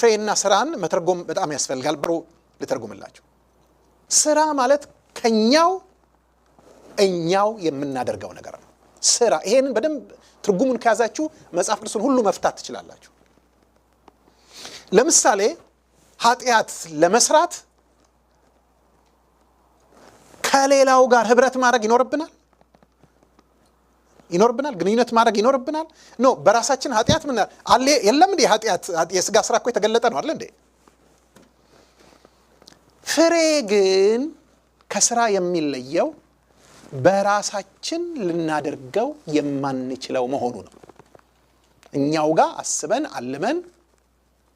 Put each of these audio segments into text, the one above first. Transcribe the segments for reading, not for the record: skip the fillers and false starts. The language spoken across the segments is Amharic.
ፍሬና ስራን መተርጎም በጣም ያስፈልጋል ብሎ ልተርጉምላችሁ። ስራ ማለት እኛው የምናደርገው ነገር ነው። ስራ ይሄንን በደንብ ትርጉሙን ከያዛችሁ መጽሐፍ ቅዱስን ሁሉ መፍታት ትችላላችሁ። ለምሳሌ ኃጢአት ለመስራት ከሌላው ጋር ህብረት ማድረግ ይኖርብናል፣ ግንኙነት ማድረግ ይኖርብናል። በራሳችን ኃጢአት ምን አለ የለም እንዴ? ኃጢአት የሥጋ ስራ እኮ የተገለጠ ነው አይደል እንዴ? ፍሬ ግን ከስራ የሚለየው በራሳችን ልናደርገው የማንችለው መሆኑ ነው። እኛው ጋር አስበን አልመን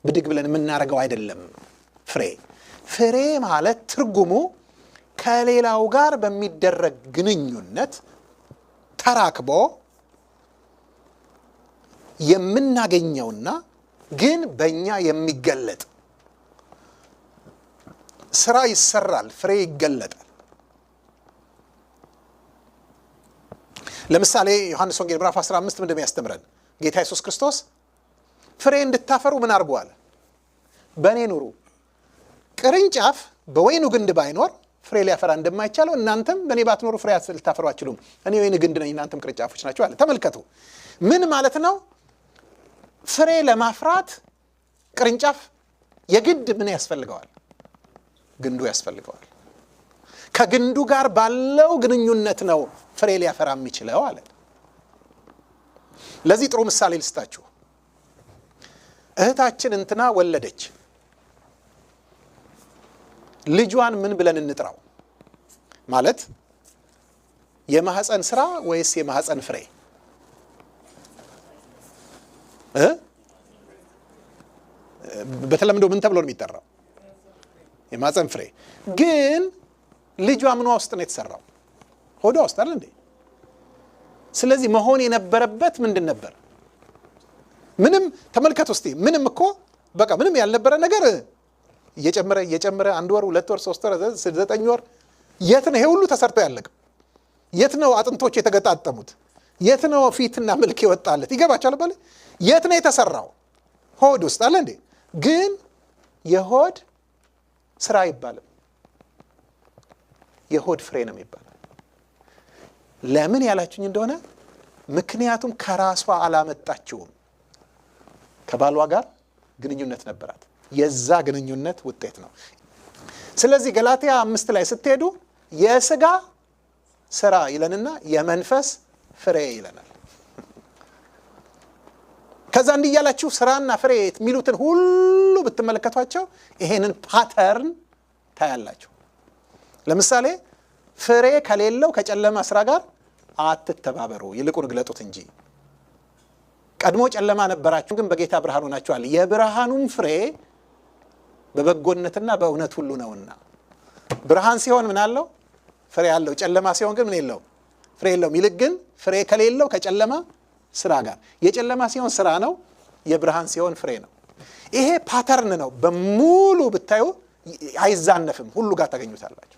ብድግ ብለን የምናደርገው አይደለም። ፍሬ ማለት ትርጉሙ ከሌላው ጋር በሚደረግ ግንኙነት ተራክቦ የምናገኘውና ግን በእኛ የሚገለጥ ስራ ይሰራል፣ ፍሬ ይገለጣል። ለምሳሌ ዮሐንስ ወንጌል ምዕራፍ 15 ምንድነው ያስተምረን? ጌታ ኢየሱስ ክርስቶስ ፍሬ እንድታፈሩ ምን አድርጓል? በእኔ ኑሩ። ቅርንጫፍ በወይኑ ግንድ ባይኖር ፍሬ ሊያፈራ እንደማይቻለው እናንተም በእኔ ባትኖሩ ፍሬ ልታፈሩ አትችሉም። እኔ ወይን ግንድ ነኝ፣ እናንተም ቅርንጫፎች ናቸው አለ። ተመልከቱ፣ ምን ማለት ነው? ፍሬ ለማፍራት ቅርንጫፍ የግድ ምን ያስፈልገዋል? ግንዱ ያስፈልገዋል። ከግንዱ ጋር ባለው ግንኙነት ነው ፍሬ ሊያፈራ የሚችለው አለ። ለዚህ ጥሩ ምሳሌ ልስጣችሁ። እህታችን እንትና ወለደች። ልጇን ምን ብለን እንጥራው? ማለት የማህፀን ስራ ወይስ የማህፀን ፍሬ? በተለምዶ ምን ተብሎ ነው የሚጠራው? የማህፀን ፍሬ። ግን ልጇ ምኗ ውስጥ ነው የተሰራው? ሆዷ ውስጥ አይደል እንዴ? ስለዚህ መሆን የነበረበት ምንድን ነበር? ምንም ተመልከቱ እስቲ። ምንም እኮ በቃ ምንም ያልነበረ ነገር እየጨመረ 1 ወር 2 ወር 3 ወር 9 ወር የት ነው ይሄ ሁሉ ተሰርቶ ያለቀው? የት ነው አጥንቶች የተገጣጠሙት? የት ነው ፊትና መልክ ይወጣለት? ይገባቻል በለ የት ነው የተሰራው? ሆድ ውስጥ አለ እንዴ? ግን የሆድ ስራ አይባልም፣ የሆድ ፍሬ ነው የሚባለው። ለምን ያላችሁኝ እንደሆነ ምክንያቱም ከራሷ አላመጣችውም። ከባሏ ጋር ግንኙነት ነበራት። የዛ ግንኙነት ውጤት ነው። ስለዚህ ገላትያ 5 ላይ ስትሄዱ የሥጋ ስራ ይለንና የመንፈስ ፍሬ ይለናል። ከዛ እንዲያላችሁ ስራና ፍሬ የሚሉትን ሁሉ ብትመለከቷቸው ይሄንን ፓተርን ታያላችሁ። ለምሳሌ ፍሬ ከሌለው ከጨለማ ስራ ጋር አትተባበሩ፣ ይልቁን ግለጡት እንጂ። ቀድሞ ጨለማ ነበራችሁ፣ ግን በጌታ ብርሃን ሆናችኋል። የብርሃኑም ፍሬ በበጎነትና በእውነት ሁሉ ነውና። ብርሃን ሲሆን ምን አለው? ፍሬ አለው። ጨለማ ሲሆን ግን ምን የለውም? ፍሬ የለውም። ይልቅ ግን ፍሬ ከሌለው ከጨለማ ስራ ጋር፣ የጨለማ ሲሆን ስራ ነው፣ የብርሃን ሲሆን ፍሬ ነው። ይሄ ፓተርን ነው። በሙሉ ብታዩ አይዛነፍም፣ ሁሉ ጋር ታገኙታላችሁ።